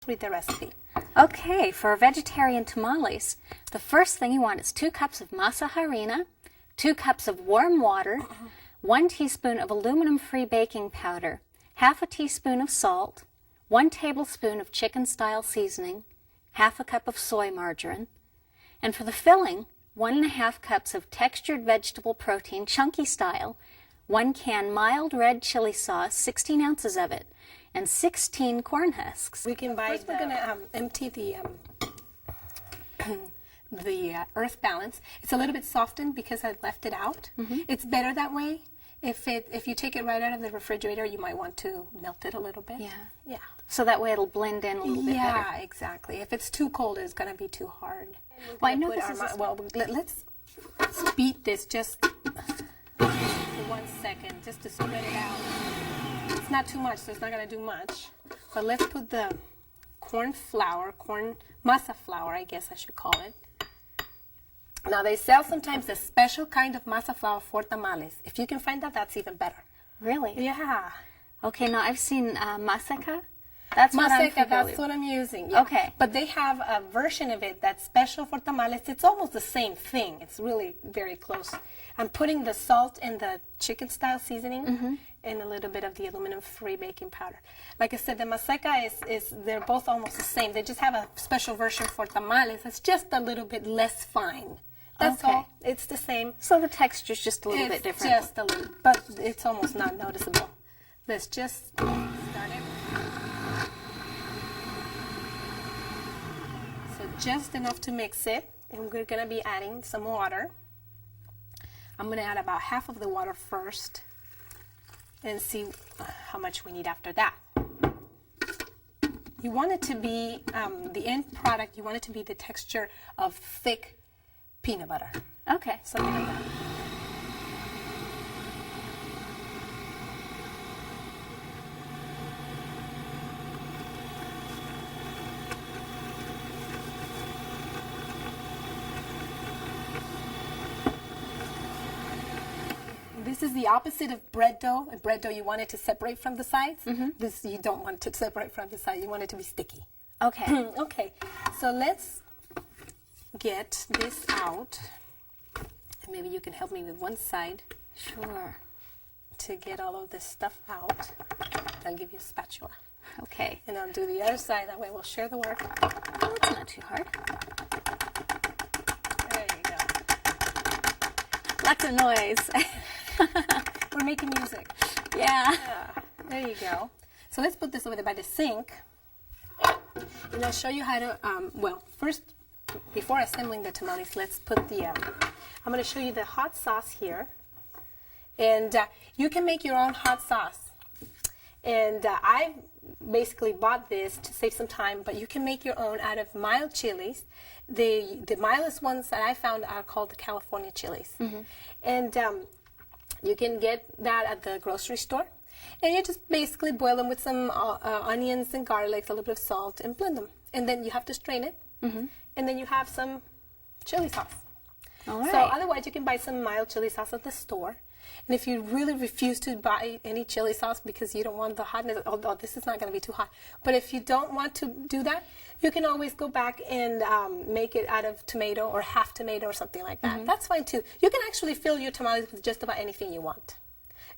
Read the recipe. Okay, for vegetarian tamales, the first thing you want is 2 cups of masa harina, 2 cups of warm water, 1 teaspoon of aluminum-free baking powder, half a teaspoon of salt, 1 tablespoon of chicken-style seasoning, half a cup of soy margarine, and for the filling, 1.5 cups of textured vegetable protein, chunky style, 1 can mild red chili sauce, 16 ounces of it, and 16 corn husks. We can buy. First, we're gonna empty the earth balance. It's a little bit softened because I left it out. It's better that way. If you take it right out of the refrigerator, you might want to melt it a little bit. Yeah. So that way it'll blend in a little bit better. Yeah, exactly. If it's too cold, it's gonna be too hard. Well, I know this is let's beat this just for 1 second, just to spread it out. It's not too much, so it's not going to do much. But let's put the corn masa flour, I guess I should call it. Now, they sell sometimes a special kind of masa flour for tamales. If you can find that, that's even better. Really? Yeah. Okay, now I've seen maseca. That's what I'm using. Yeah. Okay. But they have a version of it that's special for tamales. It's almost the same thing. It's really very close. I'm putting the salt and the chicken-style seasoning and a little bit of the aluminum-free baking powder. Like I said, the maseca they're both almost the same. They just have a special version for tamales. It's just a little bit less fine. That's all. It's the same. So the texture's just a little bit different. It's just a little, but it's almost not noticeable. Let's just start it. So just enough to mix it, and we're going to be adding some water. I'm going to add about half of the water first and see how much we need after that. You want it to be, the end product, you want it to be the texture of thick peanut butter. Okay. Something like that. This is the opposite of bread dough. In bread dough, you want it to separate from the sides. This, you don't want it to separate from the sides. You want it to be sticky. Okay. Okay, so let's get this out. And maybe you can help me with one side. Sure. To get all of this stuff out. I'll give you a spatula. Okay. And I'll do the other side. That way we'll share the work. Oh, that's not too hard. There you go. Lots of noise. We're making music. Yeah. There you go. So let's put this over there by the sink. And I'll show you how to, first, before assembling the tamales, let's put the, I'm going to show you the hot sauce here. And you can make your own hot sauce. And I basically bought this to save some time, but you can make your own out of mild chilies. The mildest ones that I found are called the California chilies. And you can get that at the grocery store. And you just basically boil them with some onions and garlic, a little bit of salt, and blend them. And then you have to strain it. And then you have some chili sauce. All right. So otherwise, you can buy some mild chili sauce at the store. And if you really refuse to buy any chili sauce because you don't want the hotness, although this is not going to be too hot, but if you don't want to do that, you can always go back and make it out of tomato or half tomato or something like that. That's fine too. You can actually fill your tamales with just about anything you want.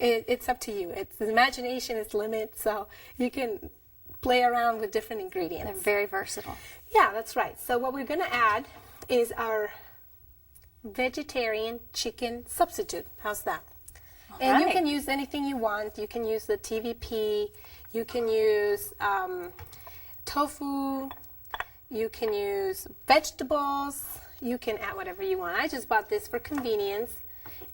It's up to you. The imagination is limit, so you can play around with different ingredients. They're very versatile. Yeah, that's right. So what we're going to add is our vegetarian chicken substitute. How's that? And you can use anything you want. You can use the TVP. You can use tofu. You can use vegetables. You can add whatever you want. I just bought this for convenience.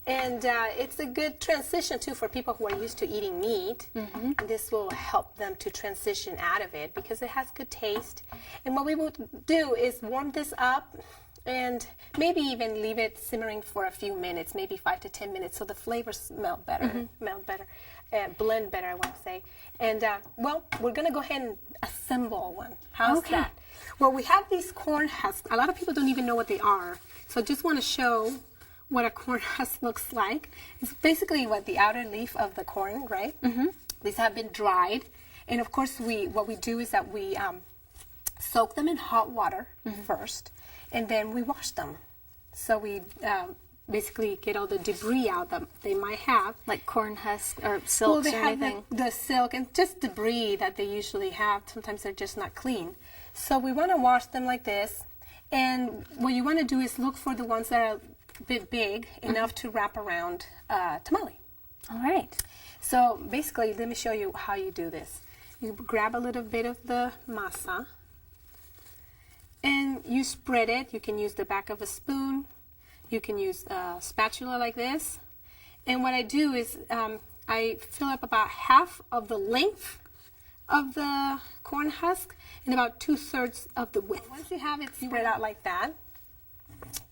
And it's a good transition, too, for people who are used to eating meat. This will help them to transition out of it because it has good taste. And what we will do is warm this up and maybe even leave it simmering for a few minutes, maybe 5 to 10 minutes, so the flavors melt better, blend better, I want to say. And, we're going to go ahead and assemble one. How's that? Well, we have these corn husks. A lot of people don't even know what they are. So I just want to show what a corn husk looks like. It's basically the outer leaf of the corn, right? These have been dried. And, of course, what we do is that we soak them in hot water first, and then we wash them. So we basically get all the debris out that they might have. Like corn husk or silks they or have anything? the silk and just debris that they usually have. Sometimes they're just not clean. So we want to wash them like this. And what you want to do is look for the ones that are a bit big, enough to wrap around tamale. All right. So basically, let me show you how you do this. You grab a little bit of the masa and you spread it. You can use the back of a spoon. You can use a spatula like this. And what I do is I fill up about half of the length of the corn husk and about 2/3 of the width. Once you have it spread out like that,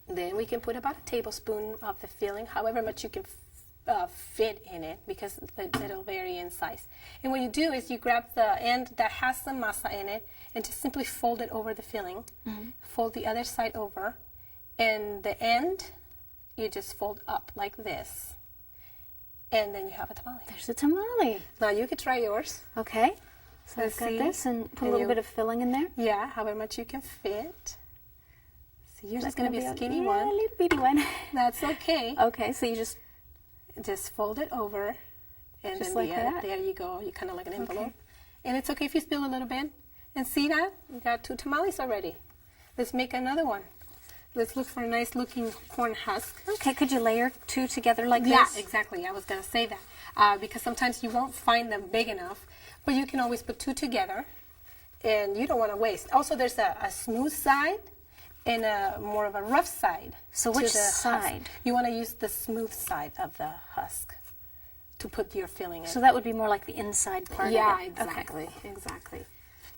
then we can put about a tablespoon of the filling, however much you can fit in it, because it'll vary in size. And what you do is you grab the end that has some masa in it and just simply fold it over the filling. Fold the other side over, and the end you just fold up like this, and then you have a tamale. There's a tamale. Now you could try yours. Okay. So Let's I've got see. this and put a And little you- bit of filling in there. Yeah, however much you can fit. So yours is going to be a skinny yeah, one. a little bitty one. That's okay. Okay, so you Just fold it over, and Just then like that? there you go. You kind of like an envelope. And it's okay if you spill a little bit. And see that? We got 2 tamales already. Let's make another one. Let's look for a nice looking corn husk. okay. Could you layer 2 together like Yeah, this? exactly. I was going to say that. Because sometimes you won't find them big enough, but you can always put 2 together, and you don't want to waste. Also, there's a smooth side and a more of a rough side. So to which the husk. side? You want to use the smooth side of the husk to put your filling in. So that would be more like the inside part yeah, of it. exactly, exactly.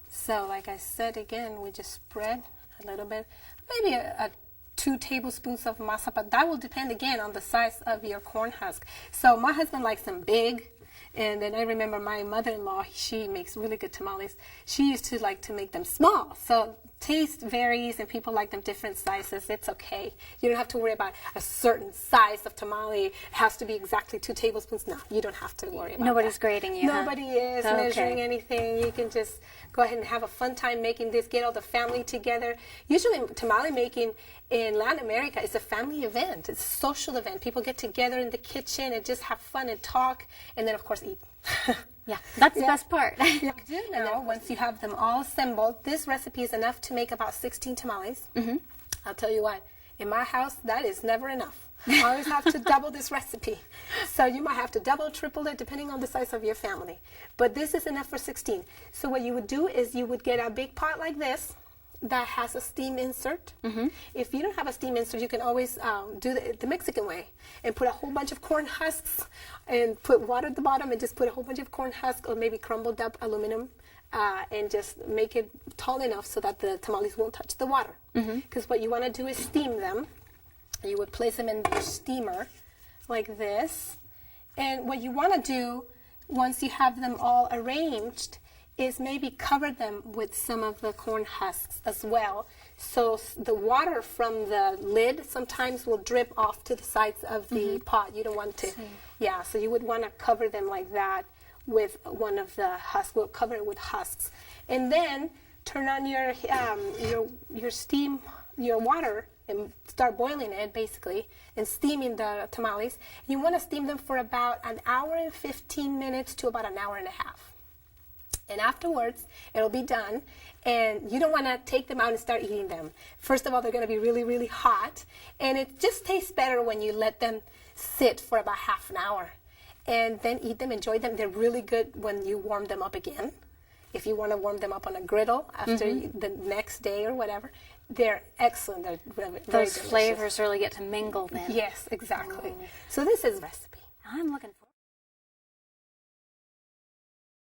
So like I said again, we just spread a little bit, maybe a 2 tablespoons of masa, but that will depend again on the size of your corn husk. So my husband likes them big, and then I remember my mother-in-law, she makes really good tamales. She used to like to make them small. So taste varies, and people like them different sizes. It's okay. You don't have to worry about a certain size of tamale. It has to be exactly 2 tablespoons. No, you don't have to worry about Nobody's that. grading you, huh? Nobody is Okay. measuring anything. You can just go ahead and have a fun time making this, get all the family together. Usually tamale making in Latin America is a family event. It's a social event. People get together in the kitchen and just have fun and talk, and then of course eat. Yeah, that's the best part. You do know, once you have them all assembled, this recipe is enough to make about 16 tamales. I'll tell you what, in my house, that is never enough. I always have to double this recipe. So you might have to double, triple it, depending on the size of your family. But this is enough for 16. So what you would do is you would get a big pot like this that has a steam insert. If you don't have a steam insert, you can always do the Mexican way and put a whole bunch of corn husks and put water at the bottom and just put a whole bunch of corn husks or maybe crumbled up aluminum and just make it tall enough so that the tamales won't touch the water. Because what you want to do is steam them. You would place them in your steamer like this. And what you want to do once you have them all arranged is maybe cover them with some of the corn husks as well. So the water from the lid sometimes will drip off to the sides of the pot. You don't want to, yeah, so you would want to cover them like that with one of the husks. We'll cover it with husks. And then turn on your steam, your water, and start boiling it basically and steaming the tamales. You want to steam them for about an hour and 15 minutes to about an hour and a half. And afterwards, it'll be done, and you don't want to take them out and start eating them. First of all, they're going to be really, really hot, and it just tastes better when you let them sit for about half an hour. And then eat them, enjoy them. They're really good when you warm them up again. If you want to warm them up on a griddle after the next day or whatever, they're excellent. They're very Those delicious. flavors really get to mingle then. Yes, exactly. So this is recipe. I'm looking forward.